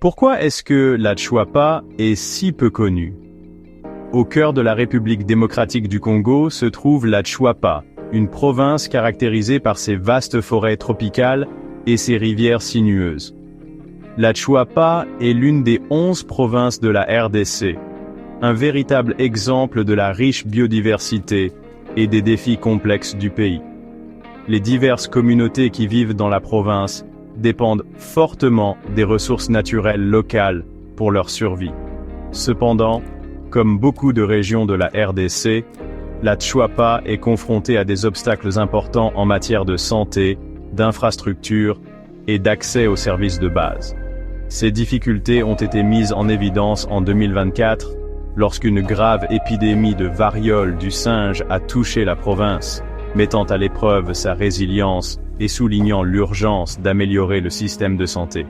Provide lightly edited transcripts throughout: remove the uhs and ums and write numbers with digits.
Pourquoi est-ce que la Chuapa est si peu connue? Au cœur de la République démocratique du Congo se trouve la Chuapa, une province caractérisée par ses vastes forêts tropicales et ses rivières sinueuses. La Chuapa est l'une des 11 provinces de la RDC, un véritable exemple de la riche biodiversité et des défis complexes du pays. Les diverses communautés qui vivent dans la province dépendent fortement des ressources naturelles locales pour leur survie. Cependant, comme beaucoup de régions de la RDC, la Chuapa est confrontée à des obstacles importants en matière de santé, d'infrastructures et d'accès aux services de base. Ces difficultés ont été mises en évidence en 2024, lorsqu'une grave épidémie de variole du singe a touché la province, mettant à l'épreuve sa résilience et soulignant l'urgence d'améliorer le système de santé.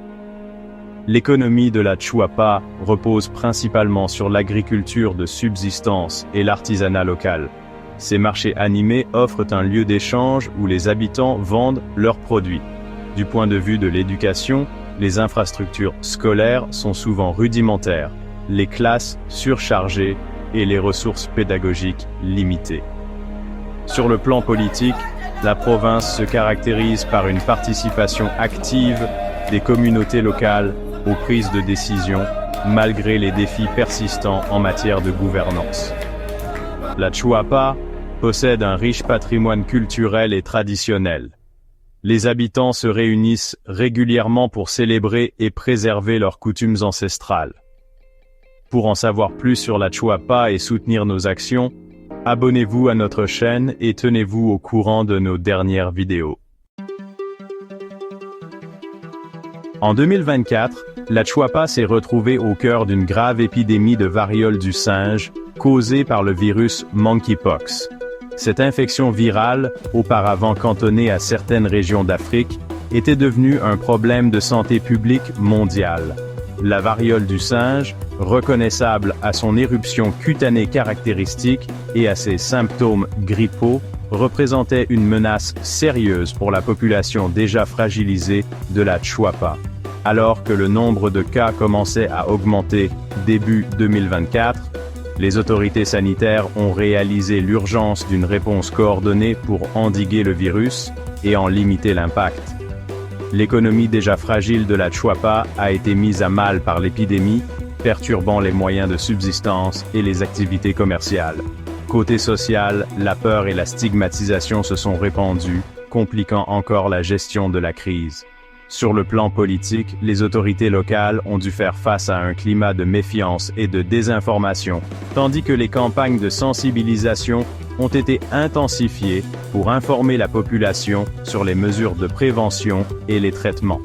L'économie de la Chuapa repose principalement sur l'agriculture de subsistance et l'artisanat local. Ces marchés animés offrent un lieu d'échange où les habitants vendent leurs produits. Du point de vue de l'éducation, les infrastructures scolaires sont souvent rudimentaires, les classes surchargées et les ressources pédagogiques limitées. Sur le plan politique, la province se caractérise par une participation active des communautés locales aux prises de décision, malgré les défis persistants en matière de gouvernance. La Chuapa possède un riche patrimoine culturel et traditionnel. Les habitants se réunissent régulièrement pour célébrer et préserver leurs coutumes ancestrales. Pour en savoir plus sur la Chuapa et soutenir nos actions, abonnez-vous à notre chaîne et tenez-vous au courant de nos dernières vidéos. En 2024, la Chuapa s'est retrouvée au cœur d'une grave épidémie de variole du singe, causée par le virus Monkeypox. Cette infection virale, auparavant cantonnée à certaines régions d'Afrique, était devenue un problème de santé publique mondiale. La variole du singe, reconnaissable à son éruption cutanée caractéristique et à ses symptômes grippaux, représentait une menace sérieuse pour la population déjà fragilisée de la Chuapa. Alors que le nombre de cas commençait à augmenter début 2024, les autorités sanitaires ont réalisé l'urgence d'une réponse coordonnée pour endiguer le virus et en limiter l'impact. L'économie déjà fragile de la Chuapa a été mise à mal par l'épidémie, perturbant les moyens de subsistance et les activités commerciales. Côté social, la peur et la stigmatisation se sont répandues, compliquant encore la gestion de la crise. Sur le plan politique, les autorités locales ont dû faire face à un climat de méfiance et de désinformation, tandis que les campagnes de sensibilisation ont été intensifiées pour informer la population sur les mesures de prévention et les traitements.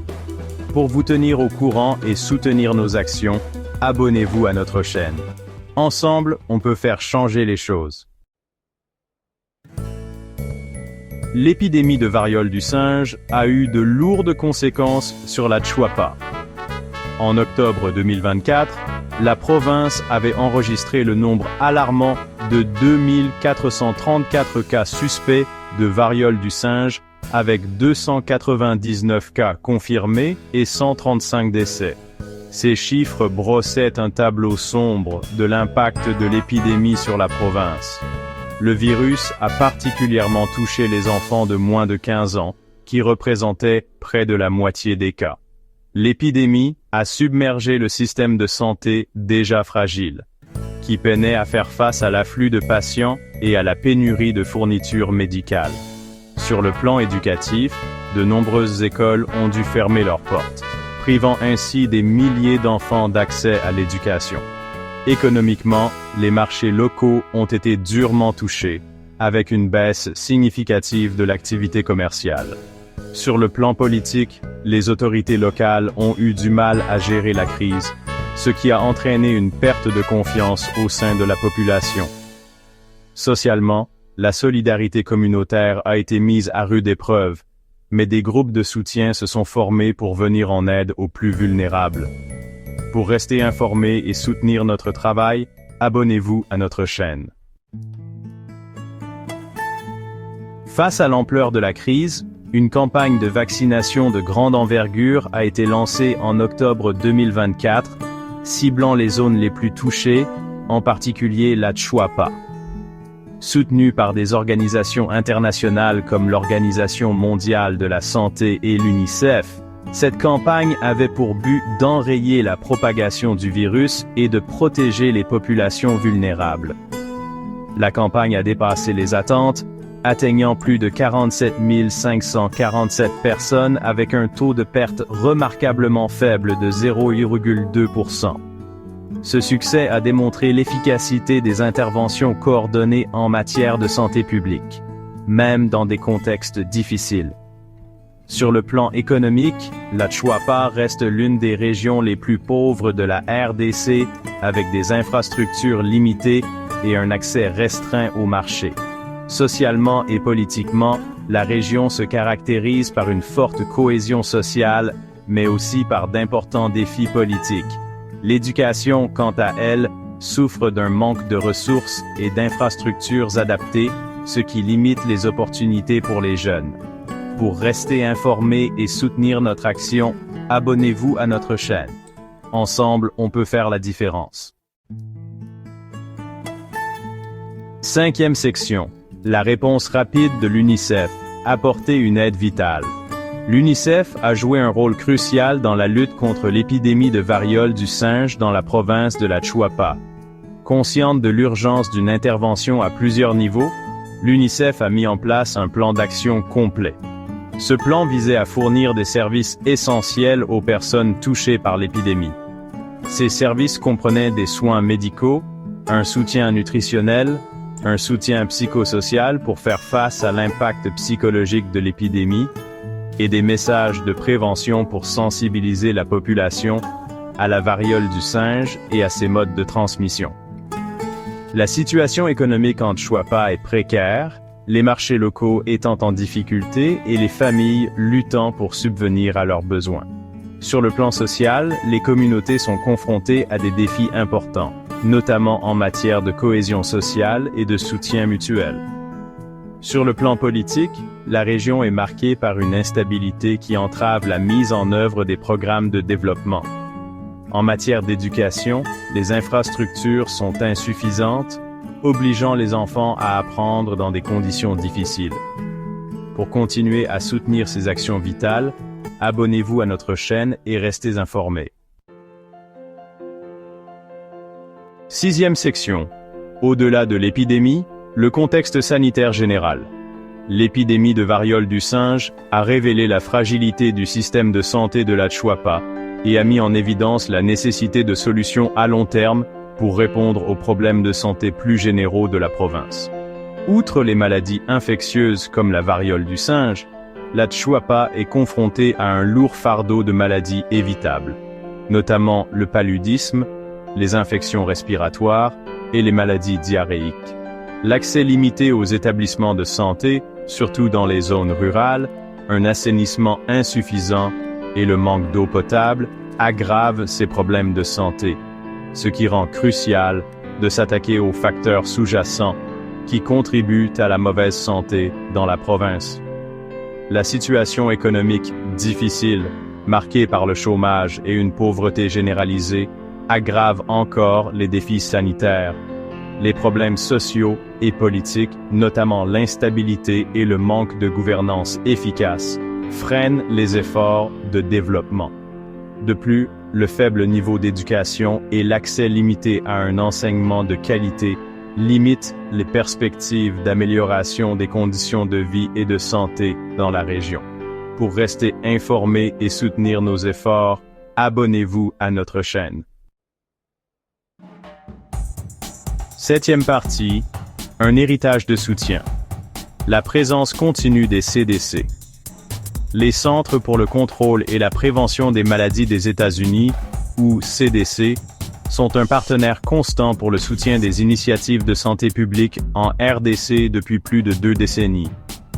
Pour vous tenir au courant et soutenir nos actions, abonnez-vous à notre chaîne. Ensemble, on peut faire changer les choses. L'épidémie de variole du singe a eu de lourdes conséquences sur la Chuapa. En octobre 2024, la province avait enregistré le nombre alarmant de 2434 cas suspects de variole du singe, avec 299 cas confirmés et 135 décès. Ces chiffres brossaient un tableau sombre de l'impact de l'épidémie sur la province. Le virus a particulièrement touché les enfants de moins de 15 ans, qui représentaient près de la moitié des cas. L'épidémie a submergé le système de santé déjà fragile, qui peinait à faire face à l'afflux de patients et à la pénurie de fournitures médicales. Sur le plan éducatif, de nombreuses écoles ont dû fermer leurs portes, privant ainsi des milliers d'enfants d'accès à l'éducation. Économiquement, les marchés locaux ont été durement touchés, avec une baisse significative de l'activité commerciale. Sur le plan politique, les autorités locales ont eu du mal à gérer la crise, ce qui a entraîné une perte de confiance au sein de la population. Socialement, la solidarité communautaire a été mise à rude épreuve, mais des groupes de soutien se sont formés pour venir en aide aux plus vulnérables. Pour rester informé et soutenir notre travail, abonnez-vous à notre chaîne. Face à l'ampleur de la crise, Une campagne de vaccination de grande envergure a été lancée en octobre 2024, ciblant les zones les plus touchées, en particulier la Chuapa. Soutenue par des organisations internationales comme l'Organisation mondiale de la santé et l'UNICEF, cette campagne avait pour but d'enrayer la propagation du virus et de protéger les populations vulnérables. La campagne a dépassé les attentes, atteignant plus de 47 547 personnes avec un taux de perte remarquablement faible de 0,2%. Ce succès a démontré l'efficacité des interventions coordonnées en matière de santé publique, même dans des contextes difficiles. Sur le plan économique, la Chuapa reste l'une des régions les plus pauvres de la RDC, avec des infrastructures limitées et un accès restreint au marché. Socialement et politiquement, la région se caractérise par une forte cohésion sociale, mais aussi par d'importants défis politiques. L'éducation, quant à elle, souffre d'un manque de ressources et d'infrastructures adaptées, ce qui limite les opportunités pour les jeunes. Pour rester informé et soutenir notre action, abonnez-vous à notre chaîne. Ensemble, on peut faire la différence. 5e section. La réponse rapide de l'UNICEF. Apporter une aide vitale. L'UNICEF a joué un rôle crucial dans la lutte contre l'épidémie de variole du singe dans la province de la Chuapa. Consciente de l'urgence d'une intervention à plusieurs niveaux, l'UNICEF a mis en place un plan d'action complet. Ce plan visait à fournir des services essentiels aux personnes touchées par l'épidémie. Ces services comprenaient des soins médicaux, un soutien nutritionnel, un soutien psychosocial pour faire face à l'impact psychologique de l'épidémie, et des messages de prévention pour sensibiliser la population à la variole du singe et à ses modes de transmission. La situation économique en Chuapa est précaire, les marchés locaux étant en difficulté et les familles luttant pour subvenir à leurs besoins. Sur le plan social, les communautés sont confrontées à des défis importants, notamment en matière de cohésion sociale et de soutien mutuel. Sur le plan politique, la région est marquée par une instabilité qui entrave la mise en œuvre des programmes de développement. En matière d'éducation, les infrastructures sont insuffisantes, obligeant les enfants à apprendre dans des conditions difficiles. Pour continuer à soutenir ces actions vitales, abonnez-vous à notre chaîne et restez informés. 6e section. Au-delà de l'épidémie, le contexte sanitaire général. L'épidémie de variole du singe a révélé la fragilité du système de santé de la Chuapa et a mis en évidence la nécessité de solutions à long terme pour répondre aux problèmes de santé plus généraux de la province. Outre les maladies infectieuses comme la variole du singe, la Chuapa est confrontée à un lourd fardeau de maladies évitables, notamment le paludisme, les infections respiratoires et les maladies diarrhéiques. L'accès limité aux établissements de santé, surtout dans les zones rurales, un assainissement insuffisant et le manque d'eau potable aggravent ces problèmes de santé, ce qui rend crucial de s'attaquer aux facteurs sous-jacents qui contribuent à la mauvaise santé dans la province. La situation économique difficile, marquée par le chômage et une pauvreté généralisée, aggrave encore les défis sanitaires. Les problèmes sociaux et politiques, notamment l'instabilité et le manque de gouvernance efficace, freinent les efforts de développement. De plus, le faible niveau d'éducation et l'accès limité à un enseignement de qualité limitent les perspectives d'amélioration des conditions de vie et de santé dans la région. Pour rester informé et soutenir nos efforts, abonnez-vous à notre chaîne. 7e partie, un héritage de soutien. La présence continue des CDC. Les Centres pour le contrôle et la prévention des maladies des États-Unis, ou CDC, sont un partenaire constant pour le soutien des initiatives de santé publique en RDC depuis plus de 2 décennies.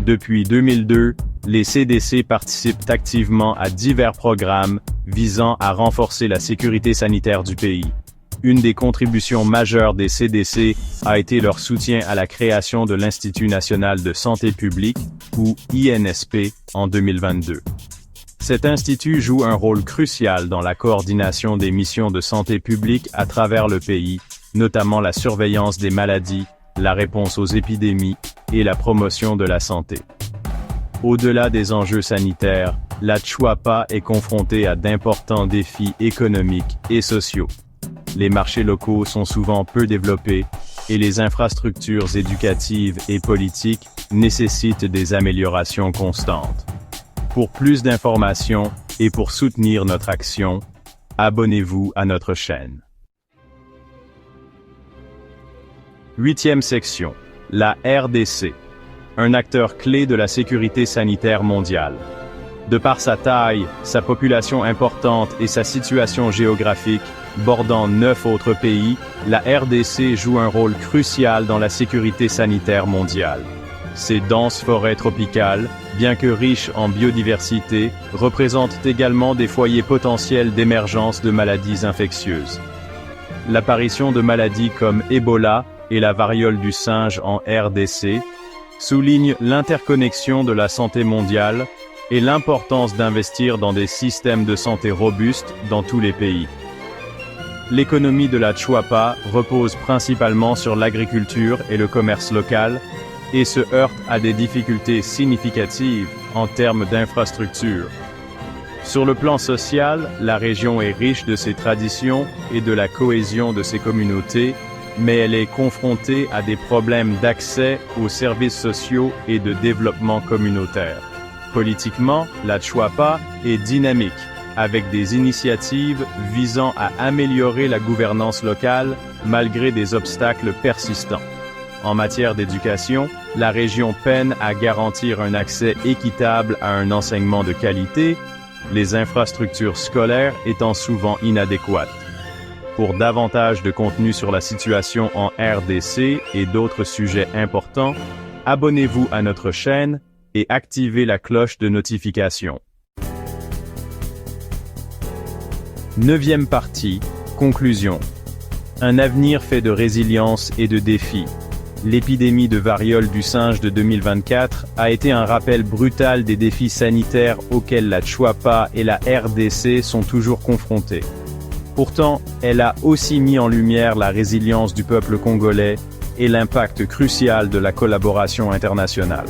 Depuis 2002, les CDC participent activement à divers programmes visant à renforcer la sécurité sanitaire du pays. Une des contributions majeures des CDC a été leur soutien à la création de l'Institut national de santé publique, ou INSP, en 2022. Cet institut joue un rôle crucial dans la coordination des missions de santé publique à travers le pays, notamment la surveillance des maladies, la réponse aux épidémies et la promotion de la santé. Au-delà des enjeux sanitaires, la Chuapa est confrontée à d'importants défis économiques et sociaux. Les marchés locaux sont souvent peu développés et les infrastructures éducatives et politiques nécessitent des améliorations constantes. Pour plus d'informations et pour soutenir notre action, abonnez-vous à notre chaîne. 8e section. La RDC. Un acteur clé de la sécurité sanitaire mondiale. De par sa taille, sa population importante et sa situation géographique, bordant 9 autres pays, la RDC joue un rôle crucial dans la sécurité sanitaire mondiale. Ces denses forêts tropicales, bien que riches en biodiversité, représentent également des foyers potentiels d'émergence de maladies infectieuses. L'apparition de maladies comme Ebola et la variole du singe en RDC souligne l'interconnexion de la santé mondiale et l'importance d'investir dans des systèmes de santé robustes dans tous les pays. L'économie de la Chuapa repose principalement sur l'agriculture et le commerce local et se heurte à des difficultés significatives en termes d'infrastructures. Sur le plan social, la région est riche de ses traditions et de la cohésion de ses communautés, mais elle est confrontée à des problèmes d'accès aux services sociaux et de développement communautaire. Politiquement, la Chuapa est dynamique, avec des initiatives visant à améliorer la gouvernance locale malgré des obstacles persistants. En matière d'éducation, la région peine à garantir un accès équitable à un enseignement de qualité, les infrastructures scolaires étant souvent inadéquates. Pour davantage de contenu sur la situation en RDC et d'autres sujets importants, abonnez-vous à notre chaîne et activez la cloche de notification. 9e partie, conclusion. Un avenir fait de résilience et de défis. L'épidémie de variole du singe de 2024 a été un rappel brutal des défis sanitaires auxquels la Chuapa et la RDC sont toujours confrontés. Pourtant, elle a aussi mis en lumière la résilience du peuple congolais et l'impact crucial de la collaboration internationale.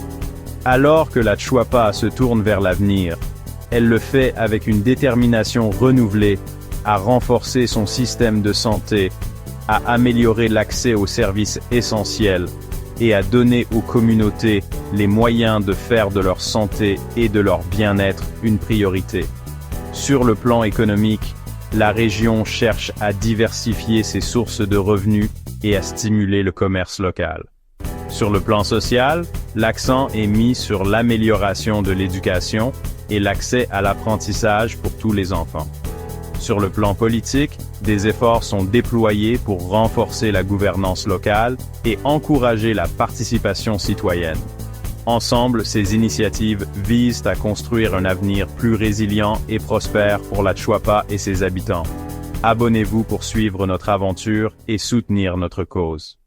Alors que la Chuapa se tourne vers l'avenir, elle le fait avec une détermination renouvelée à renforcer son système de santé, à améliorer l'accès aux services essentiels et à donner aux communautés les moyens de faire de leur santé et de leur bien-être une priorité. Sur le plan économique, la région cherche à diversifier ses sources de revenus et à stimuler le commerce local. Sur le plan social, l'accent est mis sur l'amélioration de l'éducation et l'accès à l'apprentissage pour tous les enfants. Sur le plan politique, des efforts sont déployés pour renforcer la gouvernance locale et encourager la participation citoyenne. Ensemble, ces initiatives visent à construire un avenir plus résilient et prospère pour la Chuapa et ses habitants. Abonnez-vous pour suivre notre aventure et soutenir notre cause.